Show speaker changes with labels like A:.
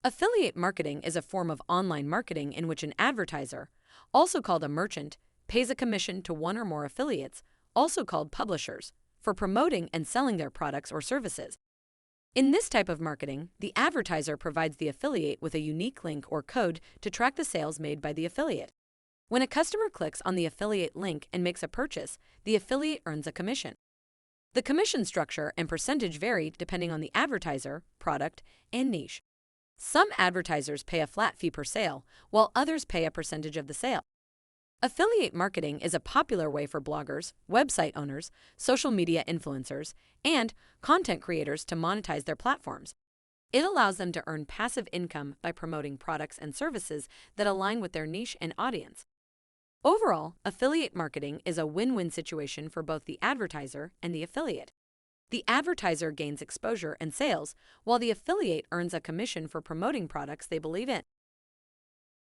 A: Affiliate marketing is a form of online marketing in which an advertiser, also called a merchant, pays a commission to one or more affiliates, also called publishers, for promoting and selling their products or services. In this type of marketing, the advertiser provides the affiliate with a unique link or code to track the sales made by the affiliate. When a customer clicks on the affiliate link and makes a purchase, the affiliate earns a commission. The commission structure and percentage vary depending on the advertiser, product, and niche. Some advertisers pay a flat fee per sale, while others pay a percentage of the sale. Affiliate marketing is a popular way for bloggers, website owners, social media influencers, and content creators to monetize their platforms. It allows them to earn passive income by promoting products and services that align with their niche and audience. Overall, affiliate marketing is a win-win situation for both the advertiser and the affiliate. The advertiser gains exposure and sales, while the affiliate earns a commission for promoting products they believe in.